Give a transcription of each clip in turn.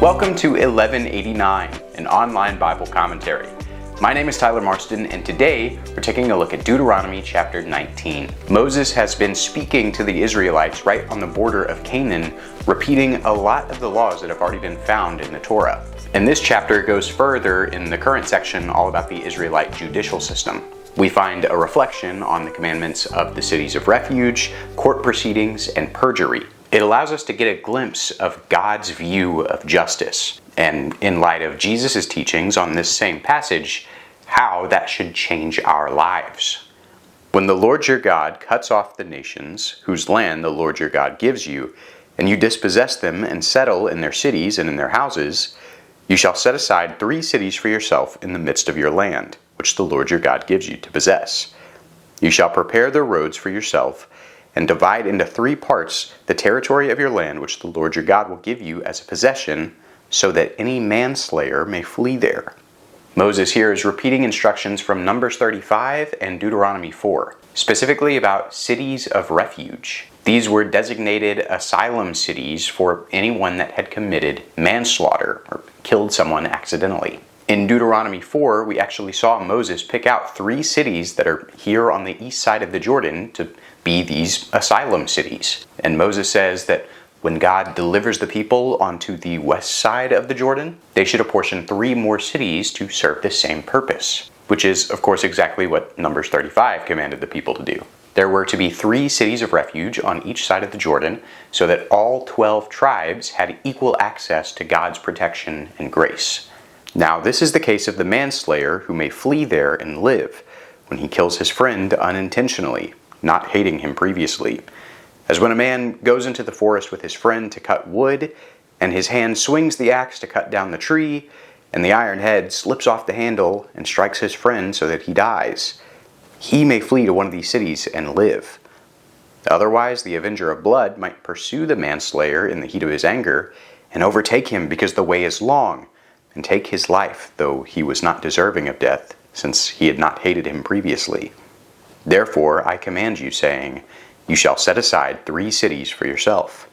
Welcome to 1189, an online Bible commentary. My name is Tyler Marston, and today we're taking a look at Deuteronomy chapter 19. Moses has been speaking to the Israelites right on the border of Canaan, repeating a lot of the laws that have already been found in the Torah. And this chapter goes further in the current section all about the Israelite judicial system. We find a reflection on the commandments of the cities of refuge, court proceedings, and perjury. It allows us to get a glimpse of God's view of justice, and in light of Jesus' teachings on this same passage, how that should change our lives. When the Lord your God cuts off the nations whose land the Lord your God gives you, and you dispossess them and settle in their cities and in their houses, you shall set aside 3 cities for yourself in the midst of your land, which the Lord your God gives you to possess. You shall prepare the roads for yourself, and divide into 3 parts the territory of your land which the Lord your God will give you as a possession, so that any manslayer may flee there. Moses here is repeating instructions from Numbers 35 and Deuteronomy 4, specifically about cities of refuge. These were designated asylum cities for anyone that had committed manslaughter or killed someone accidentally. In Deuteronomy 4, we actually saw Moses pick out 3 cities that are here on the east side of the Jordan to be these asylum cities. And Moses says that when God delivers the people onto the west side of the Jordan, they should apportion 3 more cities to serve the same purpose, which is, of course, exactly what Numbers 35 commanded the people to do. There were to be 3 cities of refuge on each side of the Jordan, so that all 12 tribes had equal access to God's protection and grace. Now, this is the case of the manslayer who may flee there and live when he kills his friend unintentionally, not hating him previously. As when a man goes into the forest with his friend to cut wood, and his hand swings the axe to cut down the tree, and the iron head slips off the handle and strikes his friend so that he dies. He may flee to one of these cities and live. Otherwise, the avenger of blood might pursue the manslayer in the heat of his anger and overtake him because the way is long, and take his life, though he was not deserving of death, since he had not hated him previously. Therefore I command you, saying, you shall set aside 3 cities for yourself.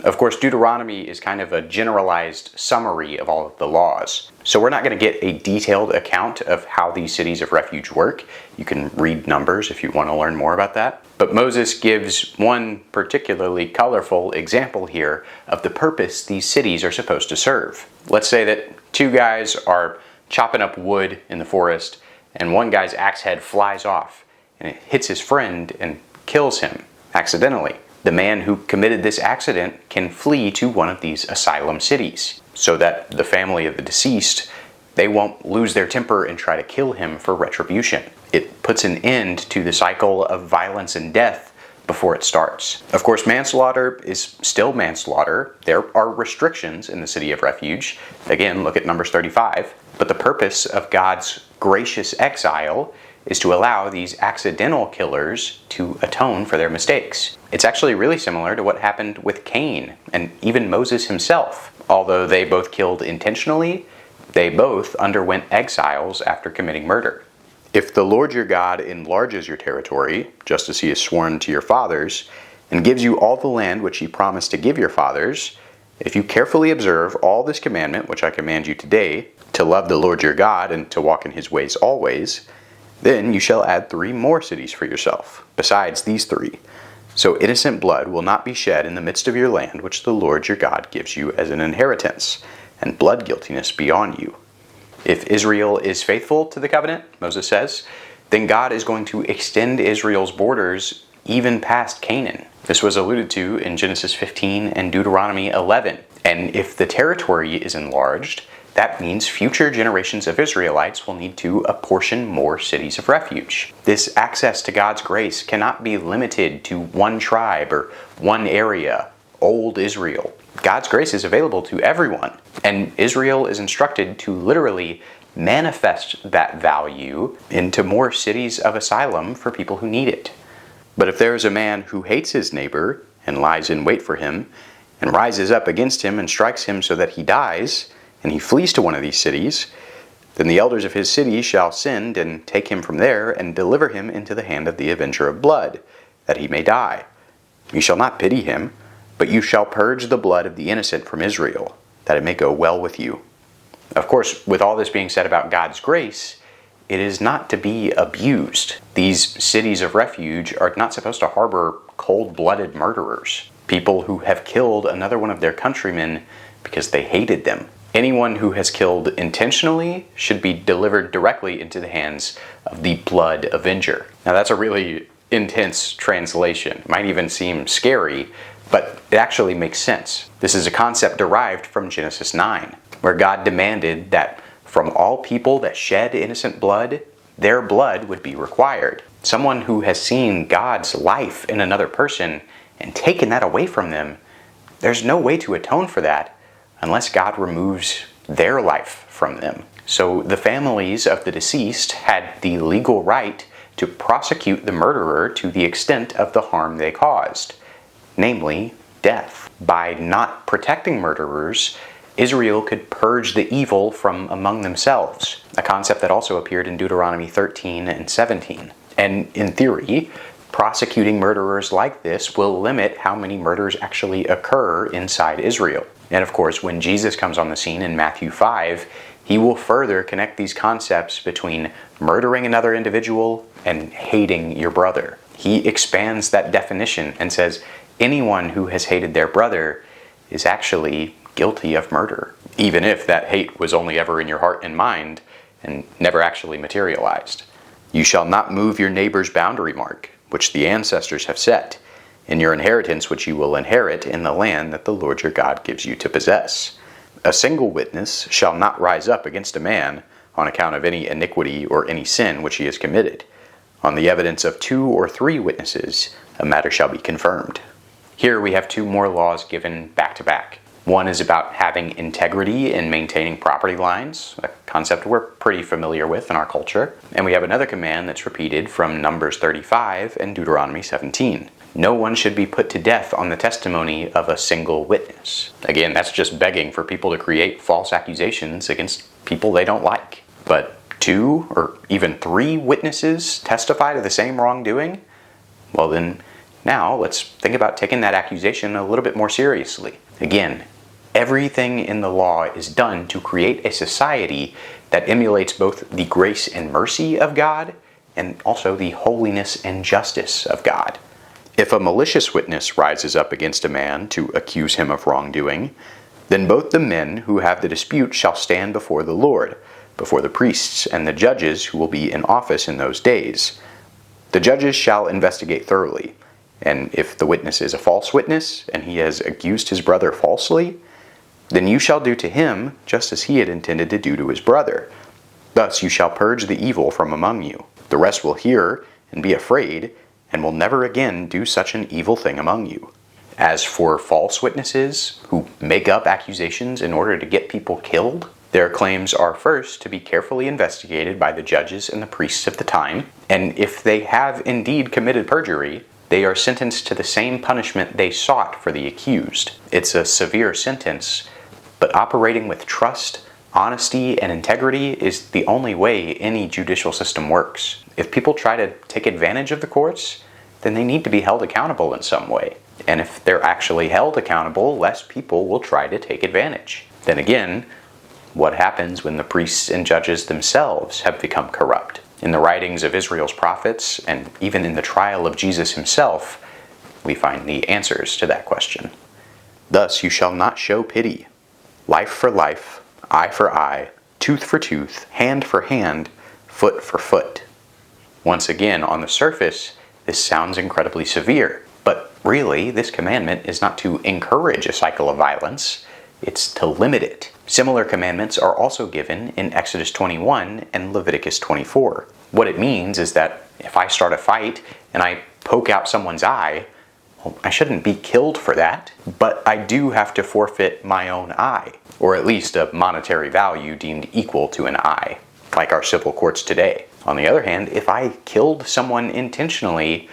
Of course, Deuteronomy is kind of a generalized summary of all of the laws. So we're not going to get a detailed account of how these cities of refuge work. You can read Numbers if you want to learn more about that. But Moses gives one particularly colorful example here of the purpose these cities are supposed to serve. Let's say that 2 guys are chopping up wood in the forest, and one guy's axe head flies off, and it hits his friend and kills him accidentally. The man who committed this accident can flee to one of these asylum cities, so that the family of the deceased, they won't lose their temper and try to kill him for retribution. It puts an end to the cycle of violence and death before it starts. Of course, manslaughter is still manslaughter. There are restrictions in the city of refuge. Again, look at Numbers 35. But the purpose of God's gracious exile is to allow these accidental killers to atone for their mistakes. It's actually really similar to what happened with Cain and even Moses himself. Although they both killed intentionally, they both underwent exiles after committing murder. If the Lord your God enlarges your territory, just as he has sworn to your fathers, and gives you all the land which he promised to give your fathers, if you carefully observe all this commandment which I command you today, to love the Lord your God and to walk in his ways always, then you shall add 3 more cities for yourself, besides these 3. So innocent blood will not be shed in the midst of your land which the Lord your God gives you as an inheritance, and blood guiltiness be on you. If Israel is faithful to the covenant, Moses says, then God is going to extend Israel's borders even past Canaan. This was alluded to in Genesis 15 and Deuteronomy 11. And if the territory is enlarged, that means future generations of Israelites will need to apportion more cities of refuge. This access to God's grace cannot be limited to one tribe or one area, old Israel. God's grace is available to everyone, and Israel is instructed to literally manifest that value into more cities of asylum for people who need it. But if there is a man who hates his neighbor and lies in wait for him, and rises up against him and strikes him so that he dies, and he flees to one of these cities, then the elders of his city shall send and take him from there and deliver him into the hand of the avenger of blood, that he may die. You shall not pity him, but you shall purge the blood of the innocent from Israel, that it may go well with you. Of course, with all this being said about God's grace, it is not to be abused. These cities of refuge are not supposed to harbor cold-blooded murderers, people who have killed another one of their countrymen because they hated them. Anyone who has killed intentionally should be delivered directly into the hands of the blood avenger. Now that's a really intense translation. It might even seem scary, but it actually makes sense. This is a concept derived from Genesis 9, where God demanded that from all people that shed innocent blood, their blood would be required. Someone who has seen God's life in another person and taken that away from them, there's no way to atone for that unless God removes their life from them. So the families of the deceased had the legal right to prosecute the murderer to the extent of the harm they caused, namely death. By not protecting murderers, Israel could purge the evil from among themselves, a concept that also appeared in Deuteronomy 13 and 17. And in theory, prosecuting murderers like this will limit how many murders actually occur inside Israel. And of course, when Jesus comes on the scene in Matthew 5, he will further connect these concepts between murdering another individual and hating your brother. He expands that definition and says anyone who has hated their brother is actually guilty of murder, even if that hate was only ever in your heart and mind and never actually materialized. You shall not move your neighbor's boundary mark, which the ancestors have set, in your inheritance which you will inherit in the land that the Lord your God gives you to possess. A single witness shall not rise up against a man on account of any iniquity or any sin which he has committed. On the evidence of 2 or 3 witnesses, a matter shall be confirmed. Here we have 2 more laws given back to back. One is about having integrity in maintaining property lines, a concept we're pretty familiar with in our culture. And we have another command that's repeated from Numbers 35 and Deuteronomy 17. No one should be put to death on the testimony of a single witness. Again, that's just begging for people to create false accusations against people they don't like. But 2 or even 3 witnesses testify to the same wrongdoing? Well then, now let's think about taking that accusation a little bit more seriously. Again, everything in the law is done to create a society that emulates both the grace and mercy of God and also the holiness and justice of God. If a malicious witness rises up against a man to accuse him of wrongdoing, then both the men who have the dispute shall stand before the Lord, before the priests and the judges who will be in office in those days. The judges shall investigate thoroughly, and if the witness is a false witness, and he has accused his brother falsely, then you shall do to him just as he had intended to do to his brother. Thus you shall purge the evil from among you. The rest will hear and be afraid, and will never again do such an evil thing among you. As for false witnesses, who make up accusations in order to get people killed, their claims are first to be carefully investigated by the judges and the priests of the time, and if they have indeed committed perjury, they are sentenced to the same punishment they sought for the accused. It's a severe sentence, but operating with trust, honesty, and integrity is the only way any judicial system works. If people try to take advantage of the courts, then they need to be held accountable in some way. And if they're actually held accountable, less people will try to take advantage. Then again, what happens when the priests and judges themselves have become corrupt? In the writings of Israel's prophets, and even in the trial of Jesus himself, we find the answers to that question. Thus you shall not show pity. Life for life, eye for eye, tooth for tooth, hand for hand, foot for foot. Once again, on the surface, this sounds incredibly severe, but really, this commandment is not to encourage a cycle of violence, it's to limit it. Similar commandments are also given in Exodus 21 and Leviticus 24. What it means is that if I start a fight and I poke out someone's eye, well, I shouldn't be killed for that, but I do have to forfeit my own eye, or at least a monetary value deemed equal to an eye, like our civil courts today. On the other hand, if I killed someone intentionally,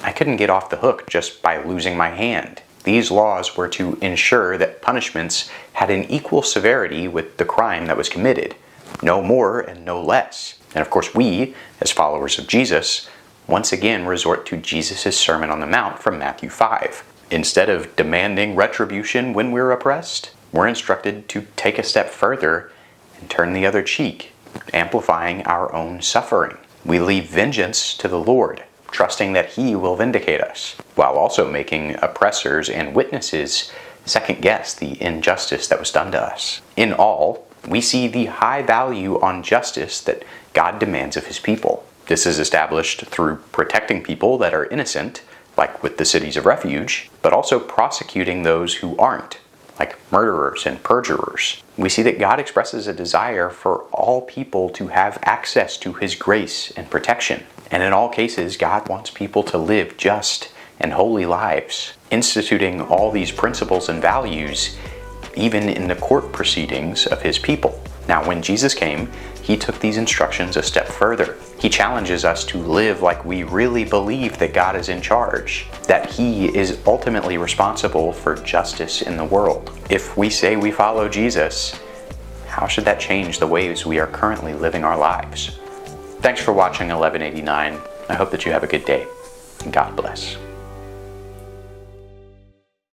I couldn't get off the hook just by losing my hand. These laws were to ensure that punishments had an equal severity with the crime that was committed, no more and no less. And of course we, as followers of Jesus, once again resort to Jesus' Sermon on the Mount from Matthew 5. Instead of demanding retribution when we're oppressed, we're instructed to take a step further and turn the other cheek, amplifying our own suffering. We leave vengeance to the Lord, trusting that He will vindicate us, while also making oppressors and witnesses second guess the injustice that was done to us. In all, we see the high value on justice that God demands of His people. This is established through protecting people that are innocent, like with the cities of refuge, but also prosecuting those who aren't, like murderers and perjurers. We see that God expresses a desire for all people to have access to His grace and protection. And in all cases, God wants people to live just and holy lives, instituting all these principles and values even in the court proceedings of His people. Now, when Jesus came, He took these instructions a step further. He challenges us to live like we really believe that God is in charge, that He is ultimately responsible for justice in the world. If we say we follow Jesus, how should that change the ways we are currently living our lives? Thanks for watching 1189. I hope that you have a good day, and God bless.